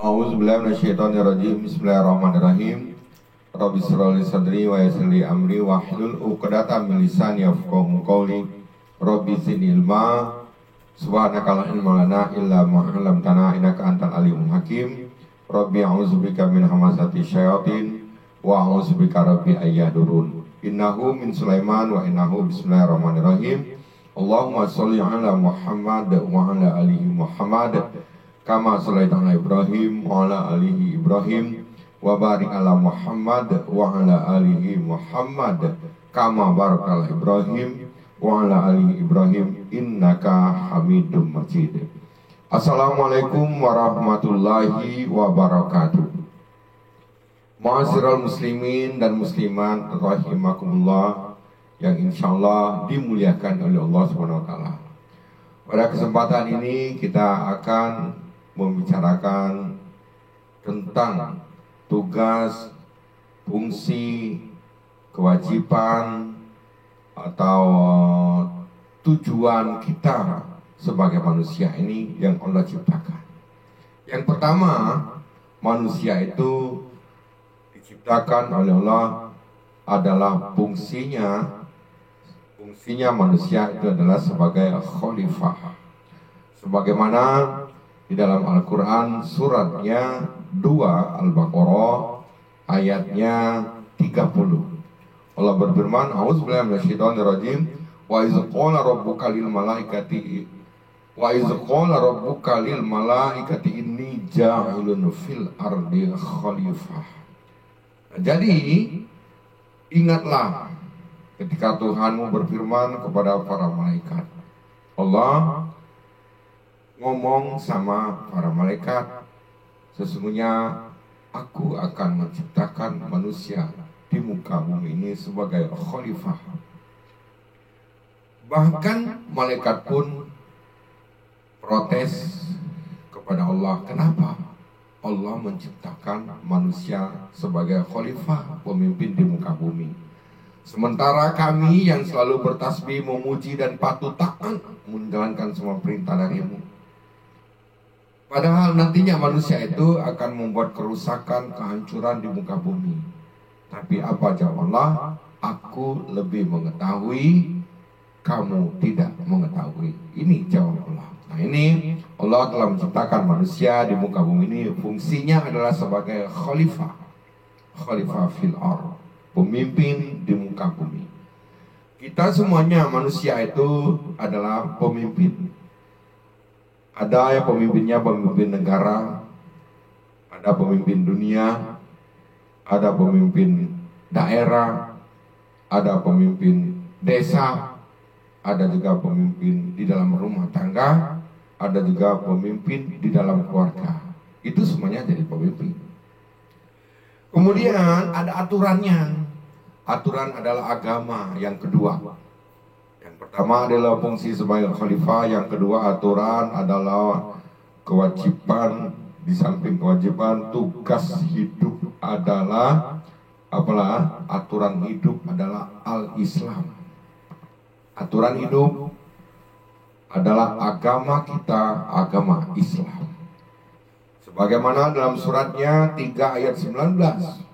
A'udzubillahi minasyaitonirrajim. Bismillahirrahmanirrahim. Rabbi shrah li sadri wa yassir li amri wahlul 'uqdatam min lisani yafqahu qawli. Rabbi zidni ilma. Subhanaka la ilma lana illa ma 'allamtana innaka antal alimul hakim. Rabbi a'udzubika min hamazati syayatin wa a'udzubika rabbi ayyadurun. Innahu min Sulaiman wa innahu bismillahirrahmanirrahim. Allahumma sholli ala Muhammad wa ala alihi Muhammad kama shallaita ala Ibrahim wa ala alihi Ibrahim wa barik ala Muhammad wa ala alihi Muhammad kama barakta ala Ibrahim wa ala alihi Ibrahim innaka Hamidum Majid. Assalamualaikum warahmatullahi wabarakatuh. Ma'asyiral muslimin dan muslimat rahimakumullah yang insyaallah dimuliakan oleh Allah Subhanahu wa taala. Pada kesempatan ini kita akan membicarakan tentang tugas, fungsi, kewajiban atau tujuan kita sebagai manusia ini yang Allah ciptakan. Yang pertama, manusia itu diciptakan oleh Allah adalah fungsinya manusia itu adalah sebagai khalifah. Sebagaimana di dalam Al-Quran suratnya 2 Al-Baqarah ayatnya 30. Allah berfirman, A'udzubillahi minasyaitonirrajim. Wa iz qala rabbuka lil malaikati inni ja'ilun fil ardi khalifah. Jadi ingatlah ketika Tuhanmu berfirman kepada para malaikat. Allah ngomong sama para malaikat, sesungguhnya aku akan menciptakan manusia di muka bumi ini sebagai khalifah. Bahkan malaikat pun protes kepada Allah, kenapa Allah menciptakan manusia sebagai khalifah, pemimpin di muka bumi, sementara kami yang selalu bertasbih, memuji dan patuh taat menjalankan semua perintah darimu. Padahal nantinya manusia itu akan membuat kerusakan, kehancuran di muka bumi. Tapi apa jawab Allah? Aku lebih mengetahui, kamu tidak mengetahui. Ini jawab Allah. Nah ini Allah telah menciptakan manusia di muka bumi ini. Fungsinya adalah sebagai khalifah. Khalifah fil ardh, pemimpin di muka bumi. Kita semuanya manusia itu adalah pemimpin. Ada yang pemimpinnya pemimpin negara, ada pemimpin dunia, ada pemimpin daerah, ada pemimpin desa, ada juga pemimpin di dalam rumah tangga, ada juga pemimpin di dalam keluarga. Itu semuanya jadi pemimpin. Kemudian ada aturannya. Aturan adalah agama yang kedua. Yang pertama adalah fungsi sebagai khalifah, yang kedua aturan adalah kewajiban. Di samping kewajiban, tugas hidup adalah apalah? Aturan hidup adalah al-Islam. Aturan hidup adalah agama kita, agama Islam. Sebagaimana dalam suratnya 3 ayat 19.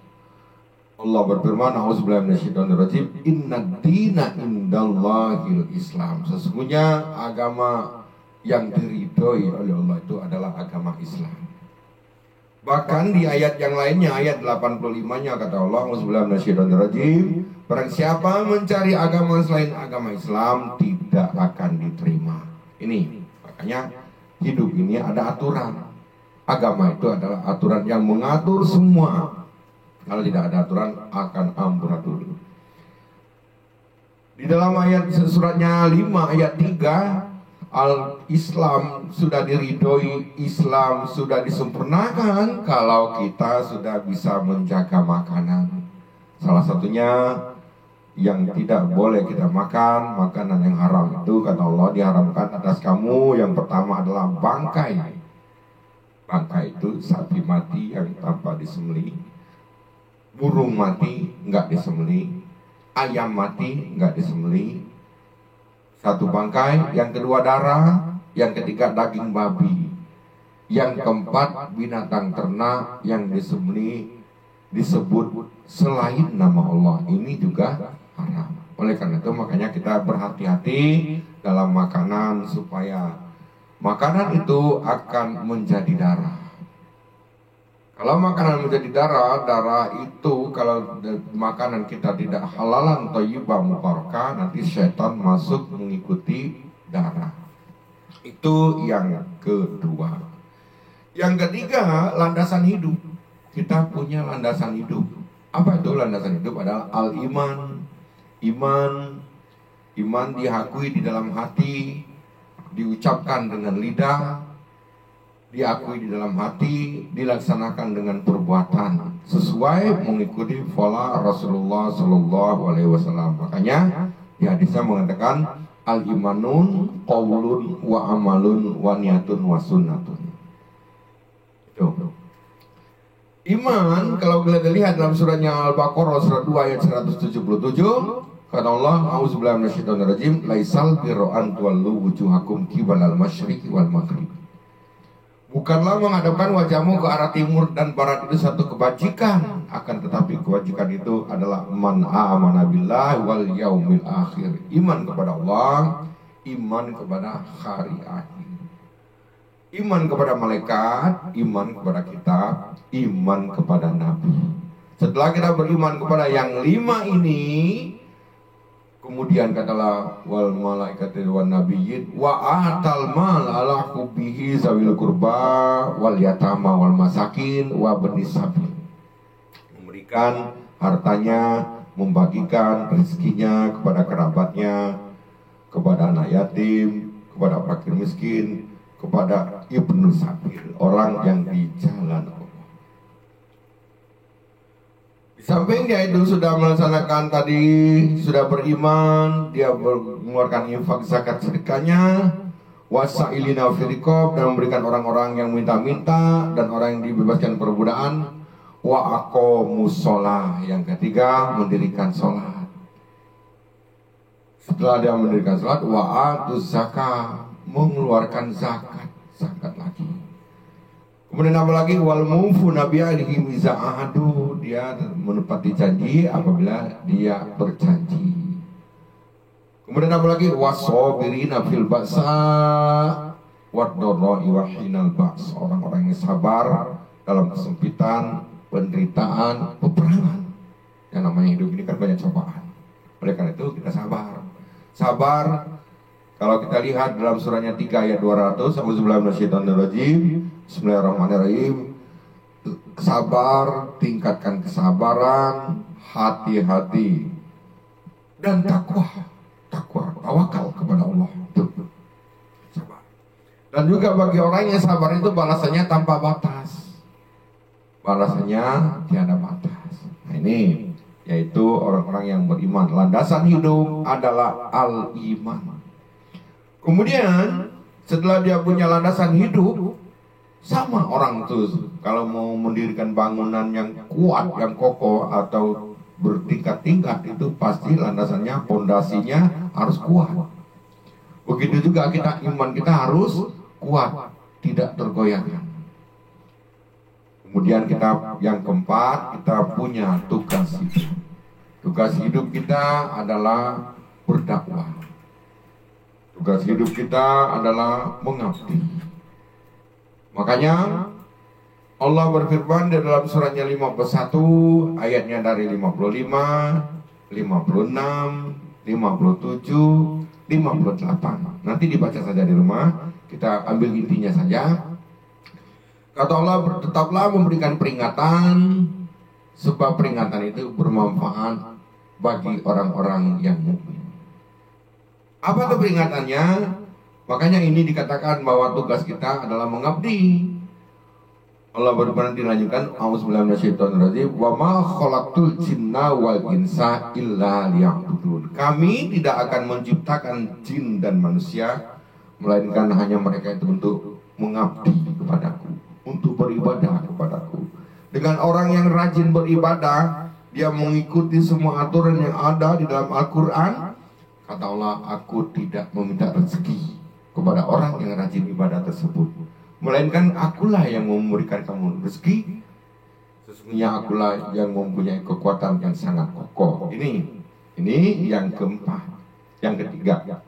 Allah berfirman, A'udzubillahi minasyaitonirrajim. Innad dina indallahil Islam. Sesungguhnya agama yang diridhoi oleh Allah itu adalah agama Islam. Bahkan di ayat yang lainnya, ayat 85-nya kata Allah, A'udzubillahi minasyaitonirrajim. Barang siapa mencari agama selain agama Islam tidak akan diterima. Ini makanya hidup ini ada aturan. Agama itu adalah aturan yang mengatur semua. Kalau tidak ada aturan akan amburadul. Di dalam ayat suratnya 5 ayat 3, Al-Islam sudah diridhoi, Islam sudah disempurnakan kalau kita sudah bisa menjaga makanan. Salah satunya yang tidak boleh kita makan, makanan yang haram itu kata Allah diharamkan atas kamu. Yang pertama adalah bangkai. Bangkai itu sapi mati yang tanpa disembelih, burung mati nggak disembelih, ayam mati nggak disembelih. Satu bangkai. Yang kedua darah. Yang ketiga daging babi. Yang keempat, binatang ternak yang disebut selain nama Allah, ini juga haram. Oleh karena itu makanya kita berhati-hati dalam makanan supaya makanan itu akan menjadi darah. Kalau makanan menjadi darah itu kalau makanan kita tidak halalan thayyibah mubarakah, nanti setan masuk mengikuti darah. Itu yang kedua. Yang ketiga, landasan hidup. Kita punya landasan hidup. Apa itu landasan hidup? Adalah al-iman. Iman diakui di dalam hati, diucapkan dengan lidah, diakui di dalam hati, dilaksanakan dengan perbuatan sesuai mengikuti pola Rasulullah Sallallahu Alaihi Wasallam. Makanya di hadisnya mengatakan al-imanun qaulun wa amalun wa niyatun wa sunnatun. Iman kalau kita lihat dalam surahnya Al-Baqarah surat 2 ayat 177, kata Allah, a'udzubillahi minasyaitonirrajim, laisal birru an tuwallu wujuhakum qibalal masyriqi wal maghrib. Bukanlah menghadapkan wajahmu ke arah timur dan barat itu satu kebajikan, akan tetapi kebajikan itu adalah man amana billahi wal yaumil akhir. Iman kepada Allah, iman kepada hari akhir. Iman kepada malaikat, iman kepada kitab, iman kepada nabi. Setelah kita beriman kepada yang 5 ini, kemudian katalah wal malaikati wan nabiyyin wa atal mal ala hubbihi zawil qurba wal yatama wal masakin wa benis sabil. Memberikan hartanya, membagikan rezekinya kepada kerabatnya, kepada anak yatim, kepada fakir miskin, kepada ibnu sabil, orang yang di jalan Allah. Di samping dia itu sudah melaksanakan tadi, sudah beriman, dia mengeluarkan infak zakat sedekahnya, wasailina firqob, dan memberikan orang-orang yang minta-minta dan orang yang dibebaskan perbudakan, wa aqomus sholah, yang ketiga mendirikan sholat. Setelah dia mendirikan sholat, wa atuz zakah, mengeluarkan zakat lagi. Kemudian apa lagi? Wal mufuna bi ahdihim iza ahadu, dia menepati janji apabila dia berjanji. Kemudian apa lagi? Wasabirina fil ba'sa wad-dharra'i wa hinal ba's, orang-orang yang sabar dalam kesempitan, penderitaan, peperangan. Yang namanya hidup ini kan banyak cobaan. Oleh karena itu kita sabar. Kalau kita lihat dalam surahnya 3 ayat 200, a'udzubillahi minasyaitonirrajim, bismillahirrahmanirrahim. Sabar, tingkatkan kesabaran, hati-hati, dan takwa, tawakal kepada Allah. Sabar. Dan juga bagi orang yang sabar itu balasannya tanpa batas. Balasannya tiada batas. Nah ini yaitu orang-orang yang beriman. Landasan hidup adalah al-iman. Kemudian setelah dia punya landasan hidup, sama orang tuh kalau mau mendirikan bangunan yang kuat, yang kokoh atau bertingkat-tingkat, itu pasti landasannya, pondasinya harus kuat. Begitu juga iman kita harus kuat, tidak tergoyahkan. Kemudian kita yang keempat, kita punya tugas hidup. Tugas hidup kita adalah berdakwah. Tugas hidup kita adalah mengabdi. Makanya Allah berfirman di dalam surahnya 51, ayatnya dari 55, 56, 57, 58. Nanti dibaca saja di rumah, kita ambil intinya saja. Kata Allah, tetaplah memberikan peringatan, sebab peringatan itu bermanfaat bagi orang-orang yang mukmin. Apa itu peringatannya? Makanya ini dikatakan bahwa tugas kita adalah mengabdi. Allah berfirman, dilanjutkan, a'udzubillahi minasyaitonirrajim, wa ma khalaqtul jinna wal insa illa liya'budun. Kami tidak akan menciptakan jin dan manusia melainkan hanya mereka itu untuk mengabdi kepadaku, untuk beribadah kepadaku. Dengan orang yang rajin beribadah, dia mengikuti semua aturan yang ada di dalam Al-Quran. Kata Allah, aku tidak meminta rezeki kepada orang yang rajin ibadah tersebut, melainkan akulah yang memberikan kamu rezeki. Sesungguhnya akulah yang mempunyai kekuatan yang sangat kokoh. Ini yang keempat. Yang ketiga,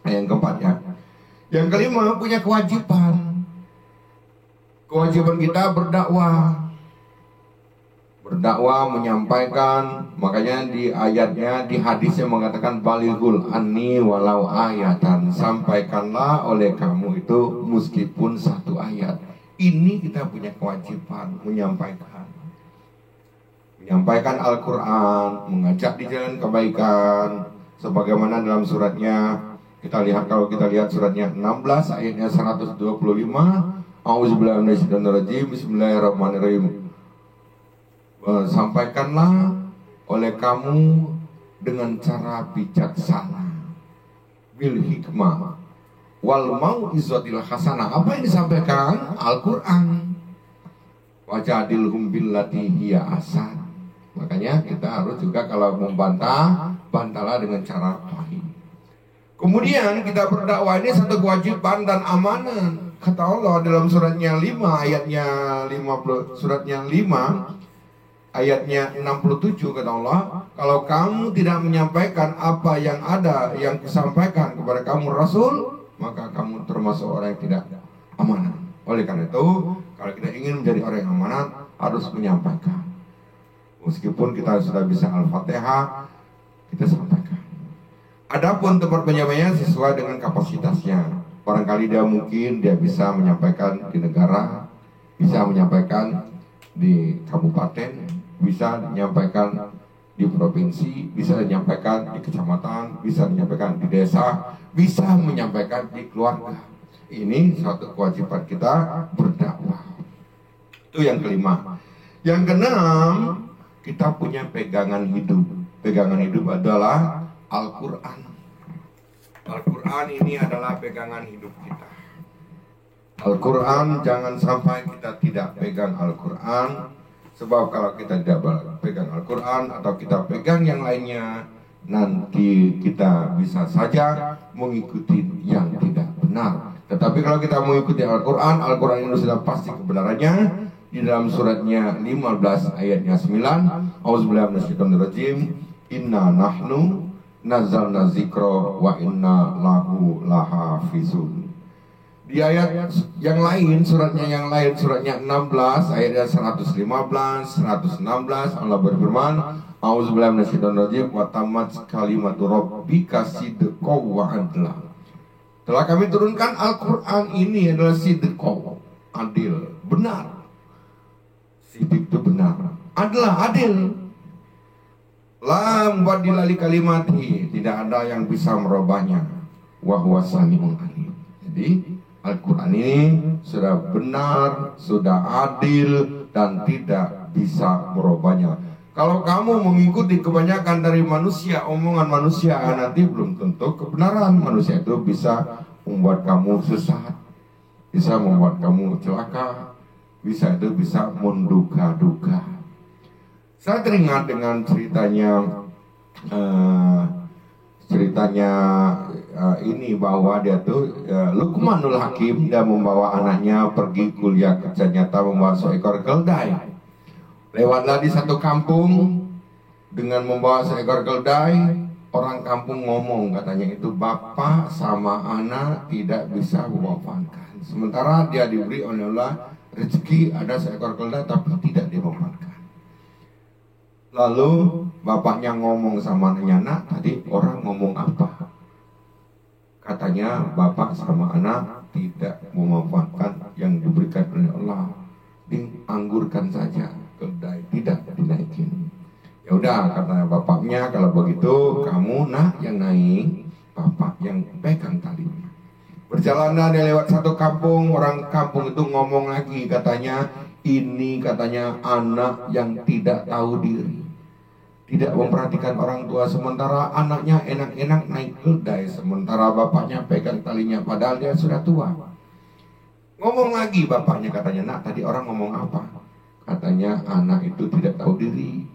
yang keempat ya. Yang kelima, punya kewajiban. Kewajiban kita berdakwah. Berdakwah, menyampaikan. Makanya di ayatnya, di hadisnya mengatakan balighul anni walau ayatan. Sampaikanlah oleh kamu itu meskipun satu ayat. Ini kita punya kewajiban menyampaikan Al-Quran, mengajak di jalan kebaikan, sebagaimana dalam suratnya kalau kita lihat suratnya 16 ayatnya 125, A'udzubillahi minasyaitonirrajim, Bismillahirrahmanirrahim. Sampaikanlah oleh kamu dengan cara bijaksana, bil hikmah wal mau'izatil hasanah. Apa yang disampaikan? Al-Quran. Wajadilhum billati hiya ahsan. Makanya kita harus juga kalau membantah, bantahlah dengan cara baik. Kemudian kita berdakwah ini satu kewajiban dan amanah. Kata Allah dalam suratnya 5 ayatnya 50, suratnya 5 ayatnya 67, kata Allah, kalau kamu tidak menyampaikan apa yang ada yang kusampaikan kepada kamu Rasul, maka kamu termasuk orang yang tidak amanah. Oleh karena itu, kalau kita ingin menjadi orang yang amanah, harus menyampaikan. Meskipun kita sudah bisa Al-Fatihah, kita sampaikan. Adapun tempat penyampaiannya sesuai dengan kapasitasnya. Barangkali dia bisa menyampaikan di negara, bisa menyampaikan di kabupaten, bisa menyampaikan di provinsi, bisa menyampaikan di kecamatan, bisa menyampaikan di desa, bisa menyampaikan di keluarga. Ini suatu kewajiban kita berdakwah. Itu yang kelima. Yang keenam, kita punya pegangan hidup. Pegangan hidup adalah Al-Quran. Al-Quran ini adalah pegangan hidup kita. Al-Quran, jangan sampai kita tidak pegang Al-Quran. Sebab kalau kita tidak pegang Al-Quran atau kita pegang yang lainnya, nanti kita bisa saja mengikuti yang tidak benar. Tetapi kalau kita mengikuti Al-Quran, Al-Quran itu sudah pasti kebenarannya. Di dalam suratnya 15 ayatnya 9, Auzubillahi minasyaitonirrajim, inna nahnu nazzalna dzikra wa inna lahu lahafizun. Di ayat yang lain, suratnya 16 ayatnya 115, 116, Allah berfirman, Auzubillahi minasyaitonirrajim, wa tammat kalimatu rabbika sidqan wa adla. Telah kami turunkan Al-Quran ini adalah sidqan, adil, benar. Sidik itu benar, adalah adil. Lam wadilali kalimati, tidak ada yang bisa merubahnya. Wa huwa sami'un alim. Jadi Al-Quran ini sudah benar, sudah adil, dan tidak bisa merubahnya. Kalau kamu mengikuti kebanyakan dari manusia, omongan manusia, nanti belum tentu kebenaran. Manusia itu bisa membuat kamu sesat, bisa membuat kamu celaka, bisa menduga-duga. Saya teringat dengan ceritanya ini bahwa dia tuh Luqmanul Hakim, dia membawa anaknya pergi kuliah kerja nyata membawa seekor keldai. Lewatlah di satu kampung dengan membawa seekor keldai. Orang kampung ngomong, katanya itu bapak sama anak tidak bisa memanfaatkan. Sementara dia diberi oleh Allah rezeki ada seekor keldai tapi tidak dimanfaatkan. Lalu bapaknya ngomong sama anaknya, nak tadi orang ngomong apa? Katanya bapak sama anak tidak memanfaatkan yang diberikan oleh Allah. Dianggurkan saja keldai, tidak dinaikin. Ya udah, kata bapaknya, kalau begitu kamu nak yang naik, bapak yang pegang talinya. Perjalanan dia lewat satu kampung, orang kampung itu ngomong lagi, katanya ini katanya anak yang tidak tahu diri, tidak memperhatikan orang tua, sementara anaknya enak-enak naik keldai, sementara bapaknya pegang talinya, padahal dia sudah tua. Ngomong lagi bapaknya, katanya nak tadi orang ngomong apa? Katanya anak itu tidak tahu diri,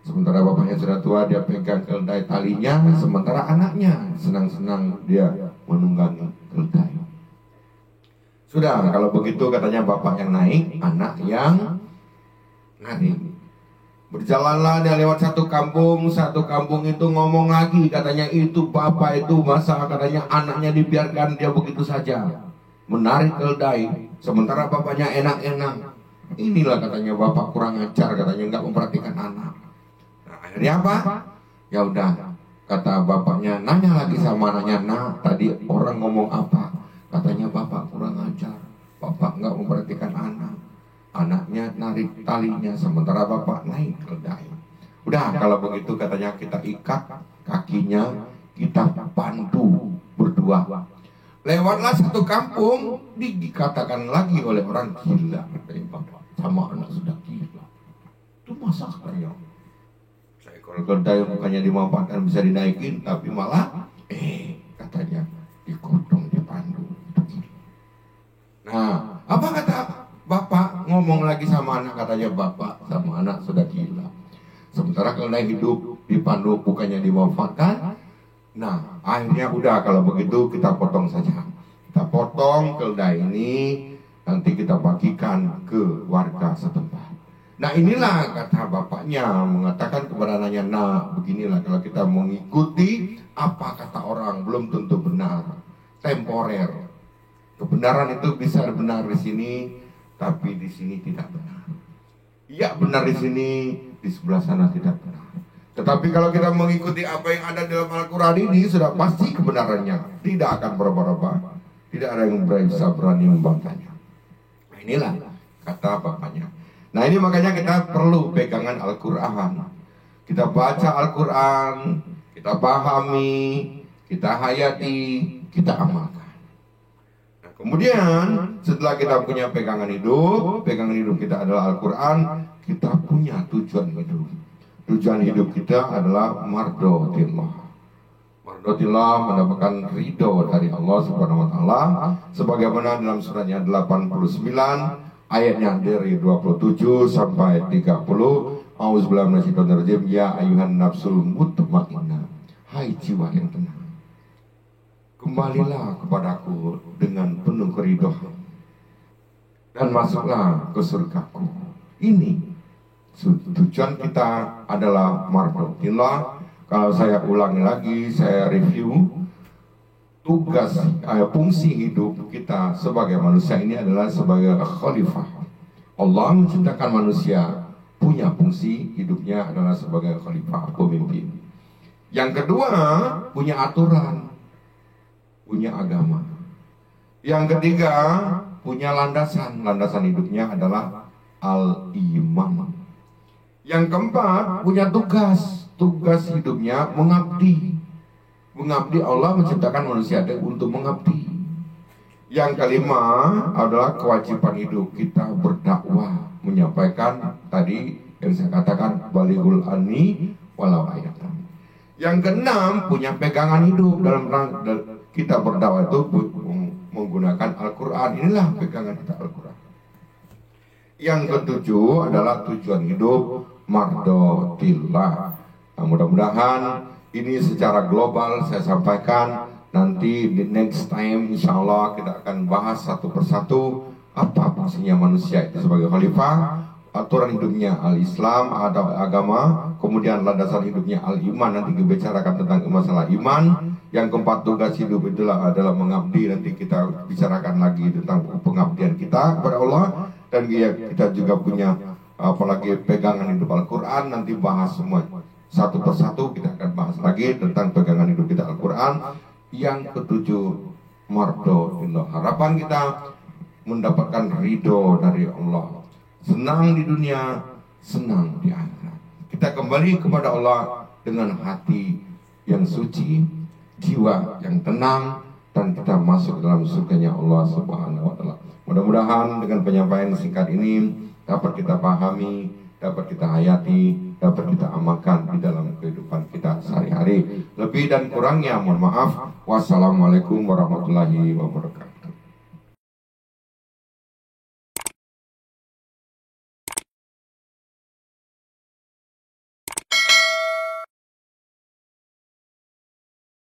sementara bapaknya sudah tua, dia pegang keldai talinya, sementara anaknya senang-senang dia menunggangi keldai. Sudah, kalau begitu katanya bapak yang naik, anak yang narik. Berjalanlah dia lewat satu kampung itu ngomong lagi, katanya itu bapak itu masa katanya anaknya dibiarkan dia begitu saja menarik keledai, sementara bapaknya enak-enak. Inilah katanya bapak kurang ajar, katanya nggak memperhatikan anak. Nah, akhirnya apa? Ya udah, kata bapaknya nanya lagi sama anaknya, nah tadi orang ngomong apa? Katanya bapak kurang ajar, bapak nggak memperhatikan anak. Anaknya narik talinya, sementara bapak naik keledai. Udah, kalau begitu katanya kita ikat kakinya, kita pandu berdua. Lewatlah satu kampung, dikatakan lagi oleh orang gila, katanya bapak sama anak sudah gila. Itu masa katanya seekor keledai bukannya dimanfaatkan bisa dinaikin, tapi malah katanya dikodong, dipandu. Nah, apa kata bapak? Ngomong lagi sama anak, katanya bapak sama anak sudah gila. Sementara keledai hidup dipandu bukannya dimanfaatkan. Nah, akhirnya udah, kalau begitu kita potong saja. Kita potong keledai ini, nanti kita bagikan ke warga setempat. Nah, inilah kata bapaknya mengatakan kepada anaknya, nah beginilah kalau kita mengikuti apa kata orang belum tentu benar, temporer. Kebenaran itu bisa benar di sini, tapi di sini tidak benar. Iya benar di sini, di sebelah sana tidak benar. Tetapi kalau kita mengikuti apa yang ada dalam Al-Quran ini, sudah pasti kebenarannya, tidak akan berubah-ubah. Tidak ada yang bisa berani membantahnya. Nah, inilah kata bapaknya. Nah, ini makanya kita perlu pegangan Al-Quran. Kita baca Al-Quran, kita pahami, kita hayati, kita amalkan. Kemudian setelah kita punya pegangan hidup kita adalah Al-Quran, kita punya tujuan hidup. Tujuan hidup kita adalah mardotillah. Mardotillah, mendapatkan ridho dari Allah Subhanahu wa taala, sebagaimana dalam suratnya 89 ayatnya dari 27 sampai 30. Auzubillahi minasyaitonir rajim. Ya ayuhan nafsul mutmainnah, hai jiwa yang tenang, kembalilah kepadaku dengan penuh keridhaan dan masuklah ke surgaku. Ini tujuan kita adalah mardotillah. Kalau saya ulangi lagi, saya review, tugas fungsi hidup kita sebagai manusia ini adalah sebagai khalifah. Allah menciptakan manusia, punya fungsi hidupnya adalah sebagai khalifah, pemimpin. Yang kedua, punya aturan, punya agama. Yang ketiga, punya landasan. Landasan hidupnya adalah al-iman. Yang keempat, punya tugas. Tugas hidupnya mengabdi. Mengabdi, Allah menciptakan manusia untuk mengabdi. Yang kelima adalah kewajiban hidup kita berdakwah, menyampaikan tadi yang saya katakan balighul anni walau ayatan. Yang keenam, punya pegangan hidup dalam kita berdakwah itu menggunakan Al-Quran. Inilah pegangan kita Al-Quran. Yang ketujuh adalah tujuan hidup mardotillah. Nah, mudah-mudahan ini secara global saya sampaikan. Nanti di next time insya Allah kita akan bahas satu persatu apa fungsinya manusia itu sebagai khalifah, aturan hidupnya al-Islam atau agama, kemudian landasan hidupnya al-iman, nanti dibicarakan tentang masalah iman. Yang keempat, tugas hidup itulah adalah mengabdi, nanti kita bicarakan lagi tentang pengabdian kita kepada Allah. Dan kita juga punya apalagi pegangan hidup Al-Quran, nanti bahas semua satu persatu, kita akan bahas lagi tentang pegangan hidup kita Al-Quran. Yang ketujuh, mardotillah, harapan kita mendapatkan ridho dari Allah, senang di dunia, senang di akhirat. Kita kembali kepada Allah dengan hati yang suci, jiwa yang tenang, dan kita masuk dalam surganya Allah Subhanahu wa taala. Mudah-mudahan dengan penyampaian singkat ini dapat kita pahami, dapat kita hayati, dapat kita amalkan di dalam kehidupan kita sehari-hari. Lebih dan kurangnya mohon maaf. Wassalamualaikum warahmatullahi wabarakatuh.